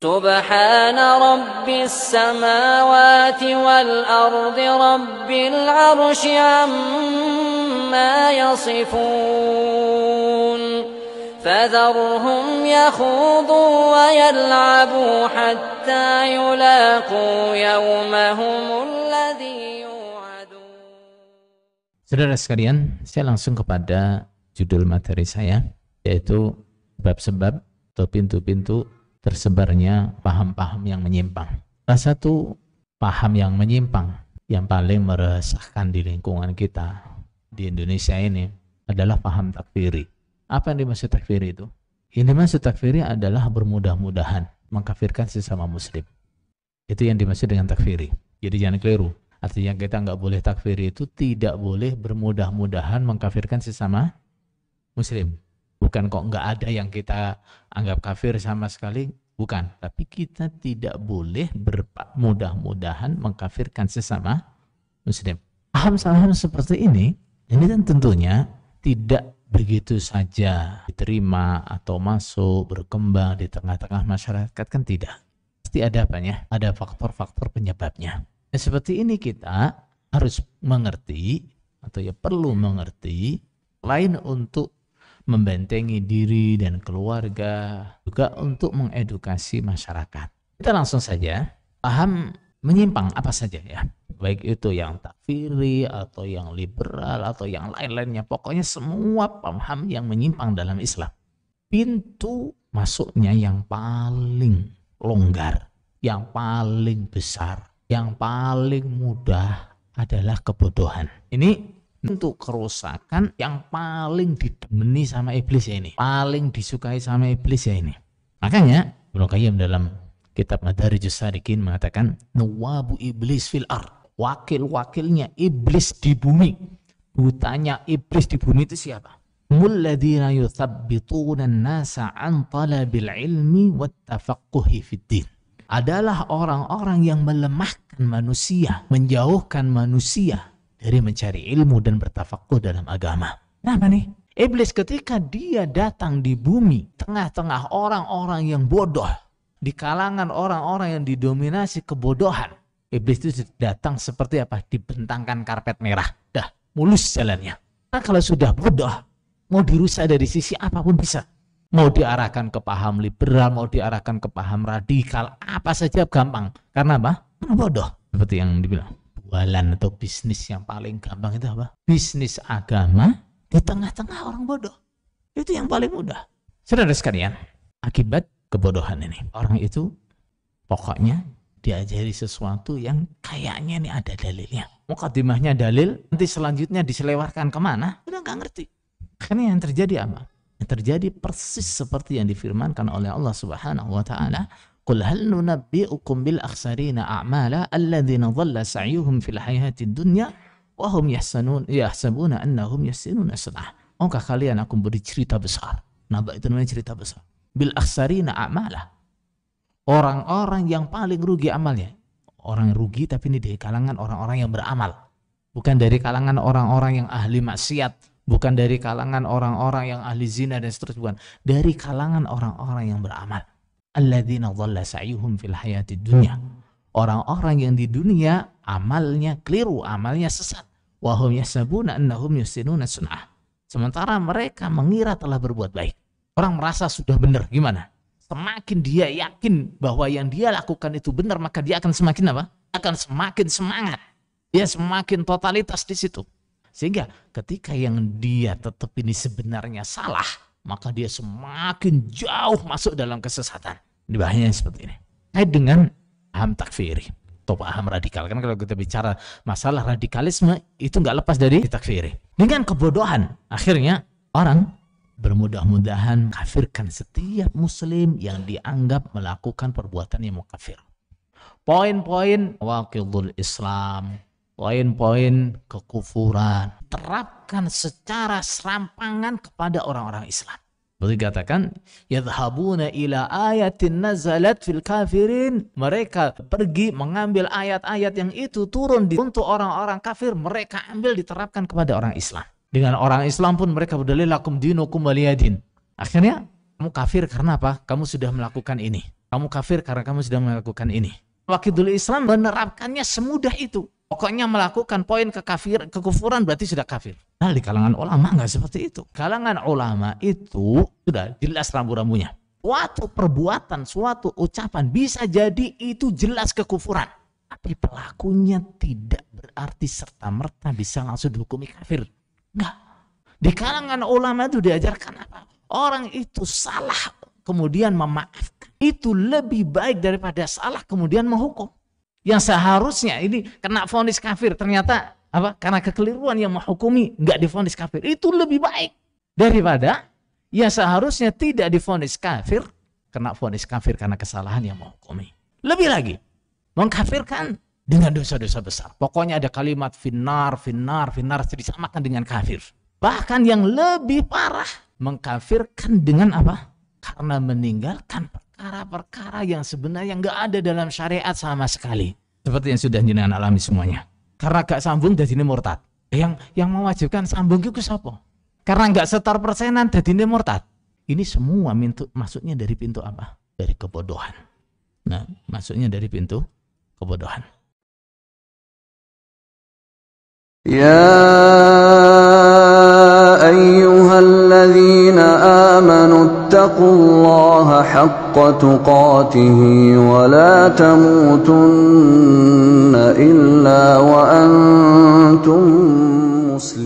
سبحان رب السماوات والأرض رب العرش عما يصفون فذرهم يخوضوا ويلعبوا حتى يلاقوا يومهم الذي يوعدون. Saudara sekalian, saya langsung kepada judul materi saya, yaitu bab-sebab atau pintu-pintu tersebarnya paham-paham yang menyimpang. Salah satu paham yang menyimpang yang paling meresahkan di lingkungan kita di Indonesia ini adalah paham takfiri. Apa yang dimaksud takfiri itu? Yang dimaksud takfiri adalah bermudah-mudahan mengkafirkan sesama muslim. Itu yang dimaksud dengan takfiri. Jadi jangan keliru. Artinya kita nggak boleh takfiri itu tidak boleh bermudah-mudahan mengkafirkan sesama muslim. Bukan kok nggak ada yang kita anggap kafir sama sekali, bukan. Tapi kita tidak boleh bermudah-mudahan mengkafirkan sesama muslim. Paham-paham seperti ini kan tentunya tidak begitu saja diterima atau masuk, berkembang di tengah-tengah masyarakat, kan tidak. Pasti ada apanya? Ada faktor-faktor penyebabnya. Nah, seperti ini kita harus mengerti atau ya perlu mengerti, selain untuk membentengi diri dan keluarga, juga untuk mengedukasi masyarakat. Kita langsung saja paham menyimpang apa saja ya, baik itu yang takfiri atau yang liberal atau yang lain-lainnya, pokoknya semua paham yang menyimpang dalam Islam. Pintu masuknya yang paling longgar, yang paling besar, yang paling mudah adalah kebodohan. Ini untuk kerusakan yang paling didemeni sama iblis ya ini, paling disukai sama iblis ya ini. Makanya Ibnu Qayyim dalam kitab Madarijus Salikin mengatakan nuwabu iblis fil ard, wakil-wakilnya iblis di bumi. Butanya iblis di bumi itu siapa? Mulladzina yuthabbituna an-nasa an talabil ilmi wat tafaqquhi fid din. Adalah orang-orang yang melemahkan manusia, menjauhkan manusia dari mencari ilmu dan bertafakuh dalam agama. Kenapa nih? Iblis ketika dia datang di bumi, tengah-tengah orang-orang yang bodoh, di kalangan orang-orang yang didominasi kebodohan, iblis itu datang seperti apa? Dibentangkan karpet merah. Dah, mulus jalannya. Nah, kalau sudah bodoh, mau dirusak dari sisi apapun bisa. Mau diarahkan ke paham liberal, mau diarahkan ke paham radikal, apa saja gampang. Karena apa? Karena bodoh. Seperti yang dibilang. Jualan atau bisnis yang paling gampang itu apa? Bisnis agama di tengah-tengah orang bodoh. Itu yang paling mudah. Saudara sekalian, akibat kebodohan ini, orang itu pokoknya diajari sesuatu yang kayaknya ini ada dalilnya. Mukadimahnya dalil, nanti selanjutnya diselewarkan kemana? Udah nggak ngerti. Akhirnya yang terjadi apa? Yang terjadi persis seperti yang difirmankan oleh Allah Subhanahu wa taala, "Qul hal nunabbi'ukum bil akhsarina a'mala alladzina dhalla sa'yuhum fil hayatid dunya wa hum yahsabuna annahum yahsinuna sun'ah." Maukah kalian aku beri cerita besar? Naba itu namanya cerita besar. Bil akhsarina a'mala. Orang-orang yang paling rugi amalnya. Orang rugi tapi ini dari kalangan orang-orang yang beramal. Bukan dari kalangan orang-orang yang ahli maksiat. Bukan dari kalangan orang-orang yang ahli zina dan seterusnya. Bukan. Dari kalangan orang-orang yang beramal. Alladzina dhalla sa'yuhum fil hayatid dunya. Orang-orang yang di dunia amalnya keliru, amalnya sesat. Wa hum yahsabuna annahum yuhsinuna sun'ah. Sementara mereka mengira telah berbuat baik. Orang merasa sudah benar. Gimana? Semakin dia yakin bahwa yang dia lakukan itu benar, maka dia akan semakin apa? Akan semakin semangat. Dia semakin totalitas di situ. Sehingga ketika yang dia tetap ini sebenarnya salah, maka dia semakin jauh masuk dalam kesesatan. Ini bahayanya seperti ini. Kait dengan paham takfiri atau paham radikal. Kan kalau kita bicara masalah radikalisme, itu nggak lepas dari takfiri. Dengan kebodohan, akhirnya orang bermudah-mudahan kafirkan setiap muslim yang dianggap melakukan perbuatan yang mukafir. Poin-poin waqidul Islam, poin-poin kekufuran terapkan secara serampangan kepada orang-orang Islam. Seperti dikatakan, yadhhabuna ila ayatin nazalat fil kafirin. Mereka pergi mengambil ayat-ayat yang itu turun untuk orang-orang kafir, mereka ambil diterapkan kepada orang Islam. Dengan orang Islam pun mereka berdalil lakum dinukum waliyadin. Akhirnya kamu kafir karena apa? Kamu sudah melakukan ini. Kamu kafir karena kamu sudah melakukan ini. Waqidul Islam menerapkannya semudah itu. Pokoknya melakukan poin kekufuran berarti sudah kafir. Nah, di kalangan ulama nggak seperti itu. Kalangan ulama itu sudah jelas rambu-rambunya. Suatu perbuatan, suatu ucapan bisa jadi itu jelas kekufuran. Tapi pelakunya tidak berarti serta-merta bisa langsung dihukumi kafir. Enggak. Di kalangan ulama itu diajarkan apa? Orang itu salah kemudian memaafkan. Itu lebih baik daripada salah kemudian menghukum. Yang seharusnya ini kena vonis kafir, ternyata apa? Karena kekeliruan yang menghukumi nggak divonis kafir, itu lebih baik daripada yang seharusnya tidak divonis kafir, kena vonis kafir karena kesalahan yang menghukumi. Lebih lagi, mengkafirkan dengan dosa-dosa besar. Pokoknya ada kalimat finnar disamakan dengan kafir. Bahkan yang lebih parah, mengkafirkan dengan apa? Karena meninggalkan perkara-perkara yang sebenarnya nggak ada dalam syariat sama sekali. Seperti yang sudah jenengan alami semuanya. Karena gak sambung jadi murtad. Yang mewajibkan sambung itu siapa? Karena nggak setor persenan jadi murtad. Ini semua masuknya dari pintu apa? Dari kebodohan. Nah, masuknya dari pintu kebodohan. Ya ayyuhalladzina amanu ittaqullaha haqqa tuqatihi wa la tamutunna illa wa antum muslimun.